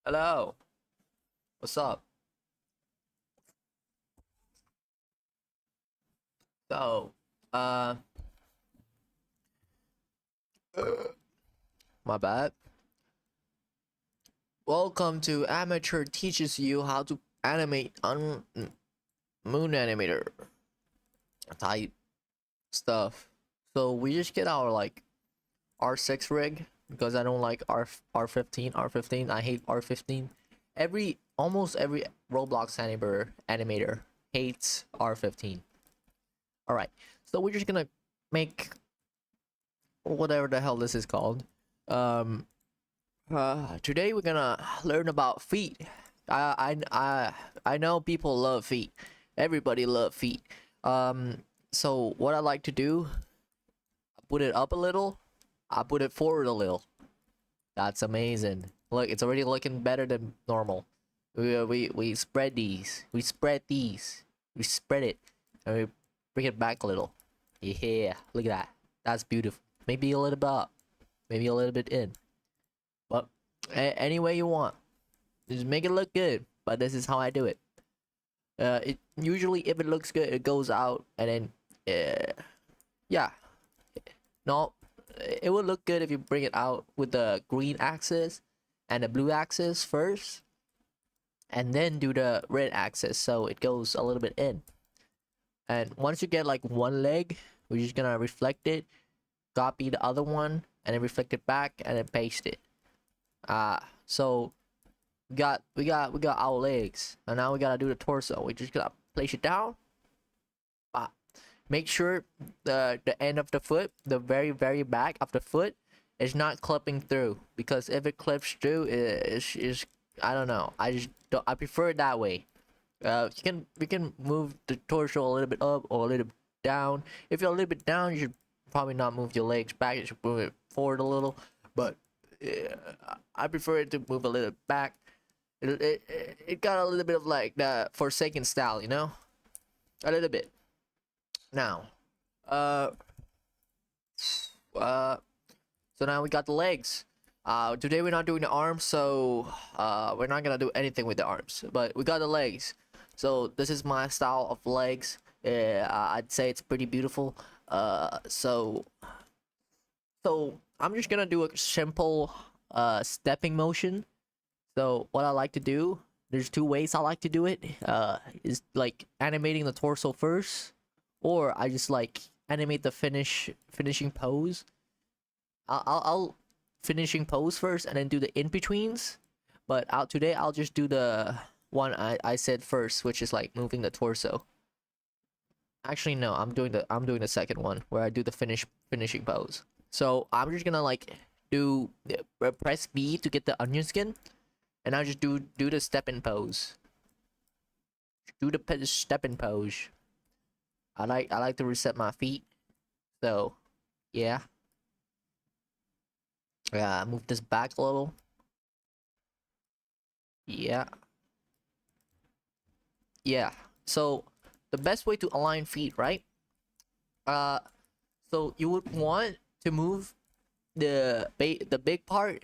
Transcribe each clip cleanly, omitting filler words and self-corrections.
Hello, what's up? So, uh, my bad. Welcome to Amateur teaches you how to animate on Moon Animator type stuff. So we just get our like R6 rig because I don't like R15. R15, I hate R15. Almost every Roblox animator hates R15. All right, so we're just gonna make whatever the hell this is called. Um, Today we're gonna learn about feet. I know people love feet. Everybody love feet. So what I like to do, I put it up a little, I put it forward a little. That's amazing. Look, it's already looking better than normal. We spread these. We spread these. We spread it, and we bring it back a little. Yeah, look at that. That's beautiful. Maybe a little bit up, maybe a little bit in. But any way you want, just make it look good. But this is how I do it. It usually, if it looks good, it goes out, and then yeah, no, it would look good if you bring it out with the green axis and the blue axis first, and then do the red axis so it goes a little bit in. And once you get like one leg, we're just gonna reflect it, copy the other one, and then reflect it back, and then paste it. So we got our legs, and now we gotta do the torso. We just gotta place it down. Make sure the end of the foot, the very back of the foot, is not clipping through, because if it clips through, is I don't know. I just don't. I prefer it that way. You can move the torso a little bit up or a little bit down. If you're a little bit down, you should probably not move your legs back. You should move it forward a little. But I prefer it to move a little back. It got a little bit of like the Forsaken style, a little bit. Now, uh, uh, so now we got the legs. Today we're not doing the arms, so we're not gonna do anything with the arms. But we got the legs. So this is my style of legs. I'd say it's pretty beautiful. So I'm just gonna do a simple stepping motion. So what I like to do, there's two ways I like to do it. Is like animating the torso first, or I just like animate the finishing pose. I'll finishing pose first and then do the in betweens. But out today I'll just do the one I said first, which is like moving the torso. Actually, no, I'm doing the second one where I do the finishing pose. So I'm just gonna like do press B to get the onion skin, and I just do the step in pose. Do the step in pose. I like to reset my feet. So yeah, yeah. Move this back a little. Yeah, yeah. So the best way to align feet, right? Uh, so you would want to move the big part.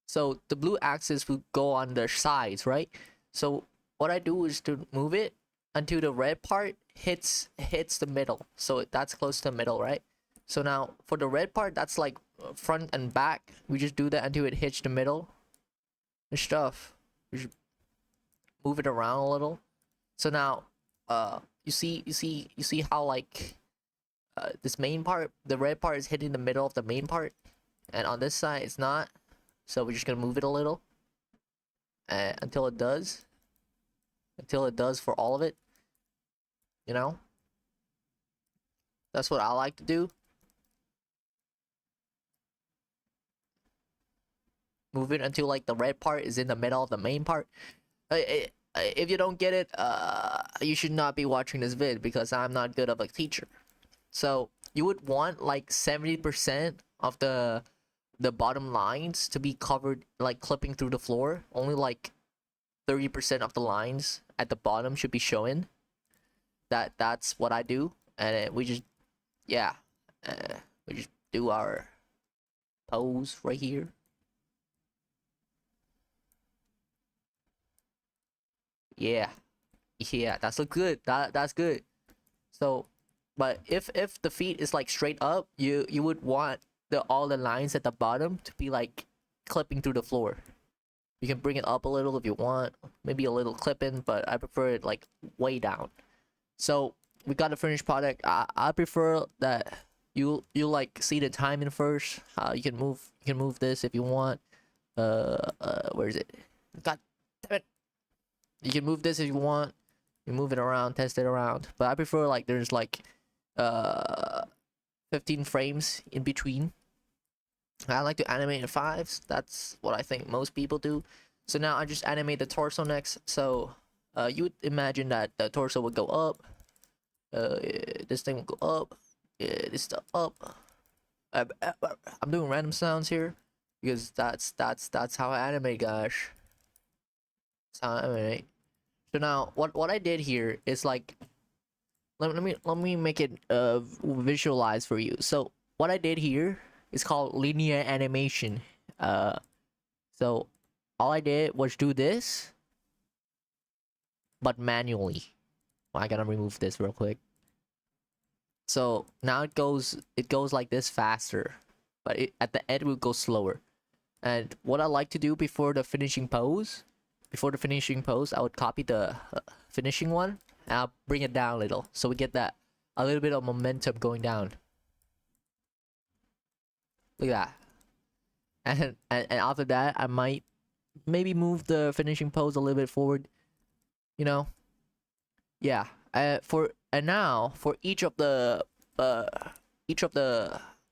So the blue axis would go on the sides, right? So what I do is to move it until the red part hits the middle. So that's close to the middle, right? So now for the red part, that's like front and back. We just do that until it hits the middle and stuff. We just move it around a little. So now, you see how like this main part, the red part is hitting the middle of the main part, and on this side it's not. So we're just gonna move it a little, until it does, for all of it. You know, that's what I like to do. Move it until like the red part is in the middle of the main part. If you don't get it, you should not be watching this vid because I'm not good of a teacher. So you would want like 70% of the bottom lines to be covered, like clipping through the floor. Only like 30% of the lines at the bottom should be showing. That's what I do, and we just, yeah, we just do our pose right here. Yeah, yeah, that's look good. That's good. So, but if the feet is like straight up, you would want the all the lines at the bottom to be like clipping through the floor. You can bring it up a little if you want, maybe a little clipping, but I prefer it like way down. So we got a finished product. I prefer that you like see the timing first. You can move this if you want. Where is it? God damn it! You can move this if you want. You move it around, test it around. But I prefer like there's like uh 15 frames in between. I like to animate in fives. That's what I think most people do. So now I just animate the torso next. So you would imagine that the torso would go up. This thing will go up. This stuff up. I'm doing random sounds here because that's how I animate, gosh. That's how I animate. So now what I did here is like let me make it visualize for you. So what I did here is called linear animation. So all I did was do this, but manually. I gotta remove this real quick. So now it goes like this faster, but at the end it will go slower. And what I like to do before the finishing pose, I would copy the finishing one and I'll bring it down a little, so we get that a little bit of momentum going down. Look at that. And after that, I might maybe move the finishing pose a little bit forward. You know, yeah. Now for each of the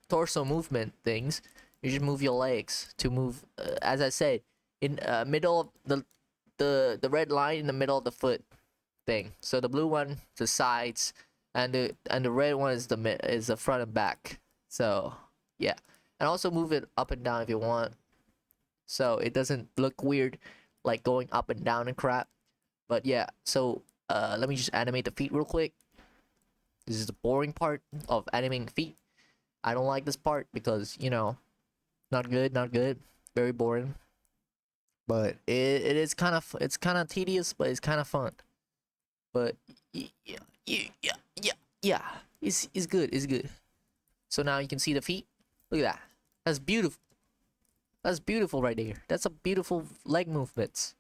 torso movement things, you just move your legs to move. As I said, in middle of the red line in the middle of the foot thing. So the blue one, the sides, and the red one is the front and back. So yeah, and also move it up and down if you want, so it doesn't look weird, like going up and down and crap. But yeah, so let me just animate the feet real quick. This is the boring part of animating feet. I don't like this part because, you know, not good, very boring. But it is kind of, it's kind of tedious, but it's kind of fun. But yeah, it's good. So now you can see the feet. Look at that. That's beautiful. That's beautiful right there. That's a beautiful leg movements.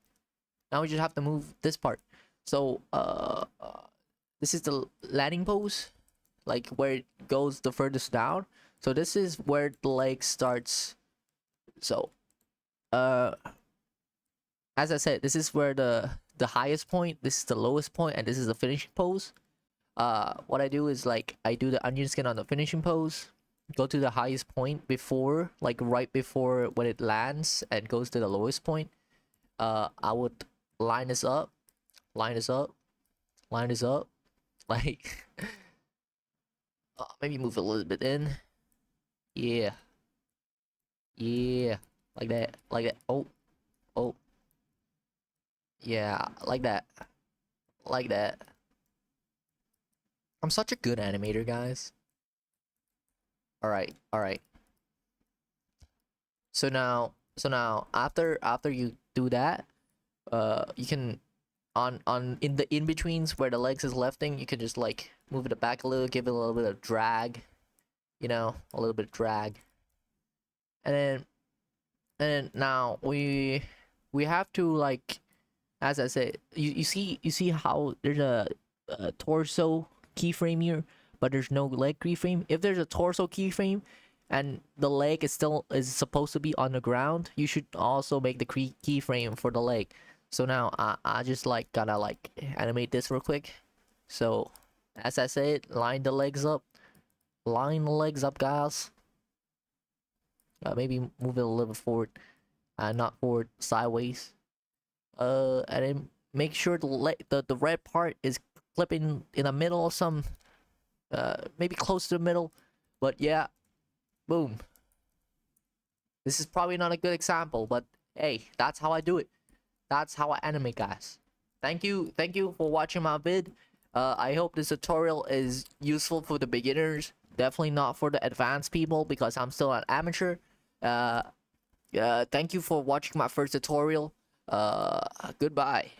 Now we just have to move this part. So this is the landing pose, like where it goes the furthest down. So this is where the leg starts. So as I said, this is where the highest point, this is the lowest point, and this is the finishing pose. What I do is like I do the onion skin on the finishing pose, go to the highest point before, like right before when it lands and goes to the lowest point. I would line this up, line this up, line this up, like maybe move a little bit in. Yeah, yeah, like that, like that. Oh, yeah, like that, like that. I'm such a good animator, guys. All right, all right. So now after you do that, you can on in the in betweens where the legs is lifting, you can just like move it back a little, give it a little bit of drag, you know, a little bit of drag. And then now we have to, like, as I said, you see how there's a torso keyframe here, but there's no leg keyframe. If there's a torso keyframe and the leg is supposed to be on the ground, you should also make the keyframe for the leg. So now I just like gotta like animate this real quick. So as I said, line the legs up, guys. Maybe move it a little bit forward, not forward, sideways. And then make sure the red part is clipping in the middle of some, maybe close to the middle. But yeah, boom. This is probably not a good example, but hey, that's how I do it. That's how I animate, guys. Thank you for watching my vid. I hope this tutorial is useful for the beginners. Definitely not for the advanced people because I'm still an amateur. Thank you for watching my first tutorial. Goodbye.